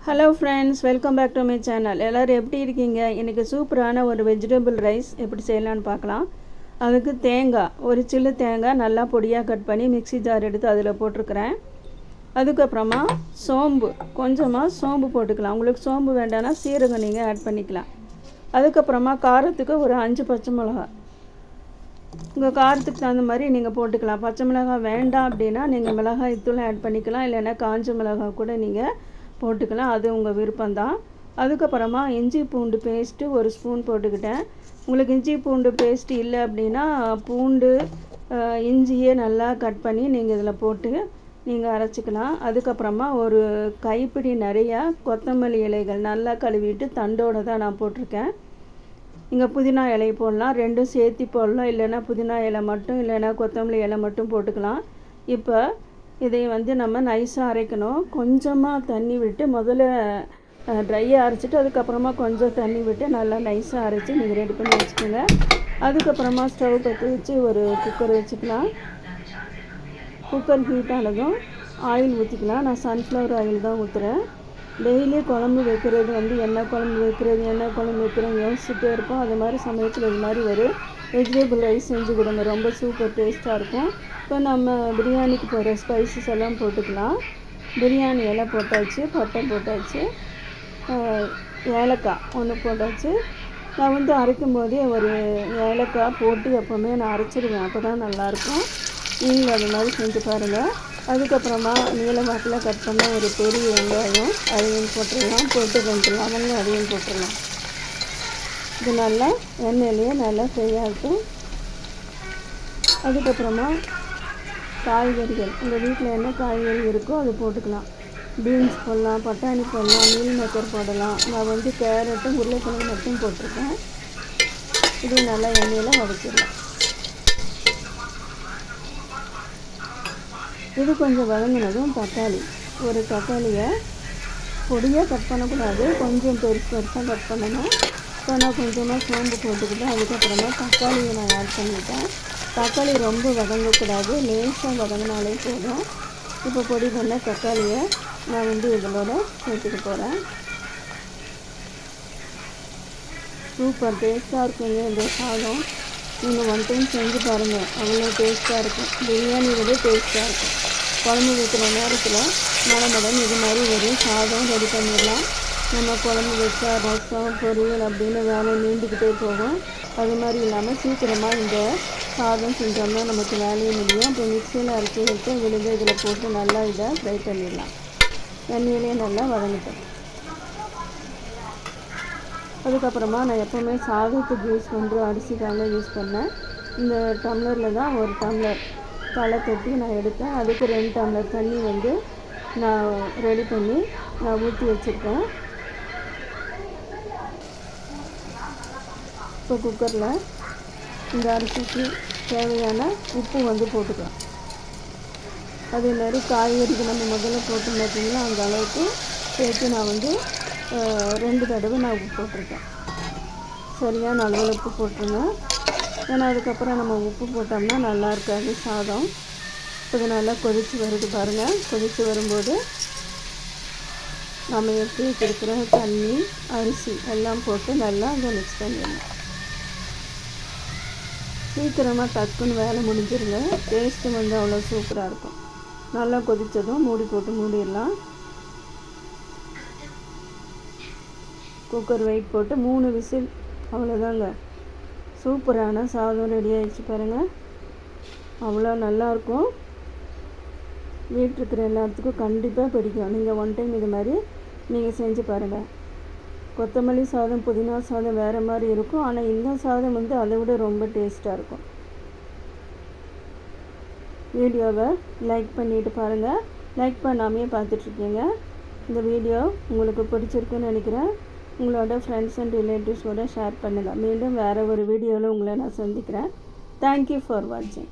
Hello friends, welcome back to my channel. எல்லோரும் எப்படி இருக்கீங்க? இன்றைக்கி சூப்பரான ஒரு வெஜிடபிள் ரைஸ் எப்படி செய்யலான்னு பார்க்கலாம். அதுக்கு தேங்காய், ஒரு சில்லு தேங்காய் நல்லா பொடியாக கட் பண்ணி மிக்ஸி ஜார் எடுத்து அதில் போட்டிருக்கிறேன். அதுக்கப்புறமா சோம்பு, கொஞ்சமாக சோம்பு போட்டுக்கலாம். உங்களுக்கு சோம்பு வேண்டாம்னா சீரகம் நீங்கள் ஆட் பண்ணிக்கலாம். அதுக்கப்புறமா காரத்துக்கு ஒரு 5 பச்சை மிளகா, உங்கள் காரத்துக்கு தகுந்த மாதிரி நீங்கள் போட்டுக்கலாம். பச்சை மிளகாய் வேண்டாம் அப்படின்னா நீங்கள் மிளகாய் தூள் ஆட் பண்ணிக்கலாம், இல்லைன்னா காஞ்ச மிளகாய் கூட நீங்கள் போட்டுக்கலாம், அது உங்கள் விருப்பம்தான். அதுக்கப்புறமா இஞ்சி பூண்டு பேஸ்ட்டு ஒரு ஸ்பூன் போட்டுக்கிட்டேன். உங்களுக்கு இஞ்சி பூண்டு பேஸ்ட்டு இல்லை அப்படின்னா பூண்டு இஞ்சியே நல்லா கட் பண்ணி நீங்கள் இதில் போட்டு நீங்கள் அரைச்சிக்கலாம். அதுக்கப்புறமா ஒரு கைப்பிடி நிறையா கொத்தமல்லி இலைகள் நல்லா கழுவிட்டு தண்டோடு தான் நான் போட்டிருக்கேன். இங்கே புதினா இலை போடலாம், ரெண்டும் சேர்த்து போடலாம், இல்லைன்னா புதினா இலை மட்டும், இல்லைன்னா கொத்தமல்லி இலை மட்டும் போட்டுக்கலாம். இப்போ இதை நம்ம நைஸாக அரைக்கணும். கொஞ்சமாக தண்ணி விட்டு முதல்ல ட்ரையாக அரைச்சிட்டு அதுக்கப்புறமா கொஞ்சம் தண்ணி விட்டு நல்லா நைஸாக அரைச்சி நீங்கள் ரெடி பண்ணி வச்சுக்கோங்க. அதுக்கப்புறமா ஸ்டவ் பற்றி வச்சு ஒரு குக்கர் வச்சுக்கலாம். குக்கர் ஹீட் ஆனதும் ஆயில் ஊற்றிக்கலாம். நான் சன்ஃப்ளவர் ஆயில் தான் ஊற்றுறேன். டெய்லி குழம்பு வைக்கிறது என்ன குழம்பு வைக்கிறேன்னு யோசிச்சுட்டே இருப்போம். அது மாதிரி சமயத்தில் இது மாதிரி ஒரு வெஜிடபிள் ரைஸ் செஞ்சு கொடுங்க, ரொம்ப சூப்பர் டேஸ்ட்டாக இருக்கும். இப்போ நம்ம பிரியாணிக்கு போகிற ஸ்பைசஸ் எல்லாம் போட்டுக்கலாம். பிரியாணி இலை போட்டாச்சு, பட்டை போட்டாச்சு, ஏலக்காய் ஒன்று போட்டாச்சு. நான் அரைக்கும் போதே ஒரு ஏலக்காய் போட்டு எப்போவுமே நான் அரைச்சிடுவேன், அப்போ தான் நல்லாயிருக்கும். நீங்களும் அது மாதிரி செஞ்சு பாருங்கள். அதுக்கப்புறமா நீளவாக்கில் கட் பண்ண ஒரு பெரிய வெங்காயம் அதையும் போட்டுடலாம். போட்டு 2 லவங்கம் அதையும் போட்டுடலாம். இது நல்லா எண்ணெயிலேயே நல்லா ஃப்ரை ஆகட்டும். அதுக்கப்புறமா காய்கறிகள், உங்கள் வீட்டில் என்ன காய்கறி இருக்கோ அது போட்டுக்கலாம். பீன்ஸ் போடலாம், பட்டாணி போடலாம், மீல் மேக்கர் போடலாம். நான் கேரட்டும் உருளைக்கிழங்கு மட்டும் போட்டிருக்கேன். இது நல்லா எண்ணெயில் வதக்கிடலாம். இது கொஞ்சம் வதங்கினதும் தக்காளி, ஒரு தக்காளியை பொடியாக கட் பண்ணக்கூடாது, கொஞ்சம் பெருசாக கட் பண்ணணும். இப்போ நான் கொஞ்சமாக சோம்பு போட்டுக்கிட்டேன். அதுக்கப்புறமா தக்காளியை நான் ஆட் பண்ணிட்டேன். தக்காளி ரொம்ப வதங்கக்கூடாது, லேசாக வதங்கினாலே போதும். இப்போ பொடி பண்ண தக்காளியை நான் இதோட சேர்த்துக்க போகிறேன். சூப்பர் டேஸ்ட்டாக இருக்குங்க இந்த சாதம். நீங்கள் 1 டைம் செஞ்சு பாருங்கள், அவ்வளோ டேஸ்ட்டாக இருக்கும். பிரியாணி விட டேஸ்ட்டாக இருக்கும். குழம்பு வைக்கிற நேரத்தில் மடம் இது மாதிரி ஒரு சாதம் ரெடி பண்ணிடலாம். நம்ம குழம்பு வச்சா ரசம் பொரியல் அப்படின்னு வேலை நீண்டுக்கிட்டே போகும். அது மாதிரி இல்லாமல் சீக்கிரமாக இந்த சாதம் செஞ்சோம்னா நமக்கு வேலையை முடியும். இப்போ மிக்சியில் அரைச்சி வச்சு விழுந்து இதில் போட்டு நல்லா இதை ஃப்ரை பண்ணிடலாம். எண்ணெயிலே நல்லா வதங்கிட்டோம். அதுக்கப்புறமா நான் எப்போவுமே சாதத்துக்கு யூஸ் பண்ணுற அரிசிக்காக யூஸ் பண்ணேன். இந்த டம்ளரில் தான் ஒரு டம்ளர் களை தட்டி நான் எடுத்தேன். அதுக்கு 2 டம்ளர் தண்ணி நான் ரெடி பண்ணி நான் ஊற்றி வச்சுருக்கேன். இப்போ குக்கரில் இந்த அரிசிக்கு தேவையான உப்பு போட்டுக்கலாம். அதே மாதிரி காய்கறிக்கு நம்ம முதல்ல போட்டு பார்த்தீங்கன்னா அந்த அளவுக்கு சேர்த்து நான் 2 தடவை நான் உப்பு போட்டிருக்கேன். சரியான அளவில் உப்பு போட்டுருங்க. ஏன்னா அதுக்கப்புறம் நம்ம உப்பு போட்டோம்னா நல்லா இருக்காது சாதம். இது நல்லா கொதித்து வருது பாருங்கள். கொதித்து வரும்போது நம்ம எடுத்து வச்சுருக்கிற தண்ணி அரிசி எல்லாம் போட்டு நல்லா அதை மிக்ஸ் பண்ணிடலாம். சீக்கிரமாக டக்குன்னு வேலை முடிஞ்சிருங்க. டேஸ்ட்டு அவ்வளோ சூப்பராக இருக்கும். நல்லா கொதித்ததும் மூடி போட்டு மூடிடலாம். குக்கர் வெயிட் போட்டு 3 விசில், அவ்வளோதாங்க. சூப்பரான சாதம் ரெடி ஆகிடுச்சு பாருங்கள். அவ்வளோ நல்லாயிருக்கும். வீட்டில் இருக்கிற எல்லாத்துக்கும் கண்டிப்பாக பிடிக்கும். நீங்கள் 1 டைம் இது மாதிரி நீங்கள் செஞ்சு பாருங்கள். கொத்தமல்லி சாதம் புதினா சாதம் வேறு மாதிரி இருக்கும், ஆனால் இந்த சாதம் அதை விட ரொம்ப டேஸ்ட்டாக இருக்கும். வீடியோவை லைக் பண்ணிவிட்டு பாருங்கள். லைக் பண்ணாமையே பார்த்துட்ருக்கீங்க. இந்த வீடியோ உங்களுக்கு பிடிச்சிருக்குன்னு நினைக்கிறேன். உங்களோட ஃப்ரெண்ட்ஸ் அண்ட் ரிலேட்டிவ்ஸோடு ஷேர் பண்ணுங்கள். மீண்டும் வேறு ஒரு வீடியோவில் உங்களை நான் சந்திக்கிறேன். தேங்க்யூ ஃபார் வாட்சிங்.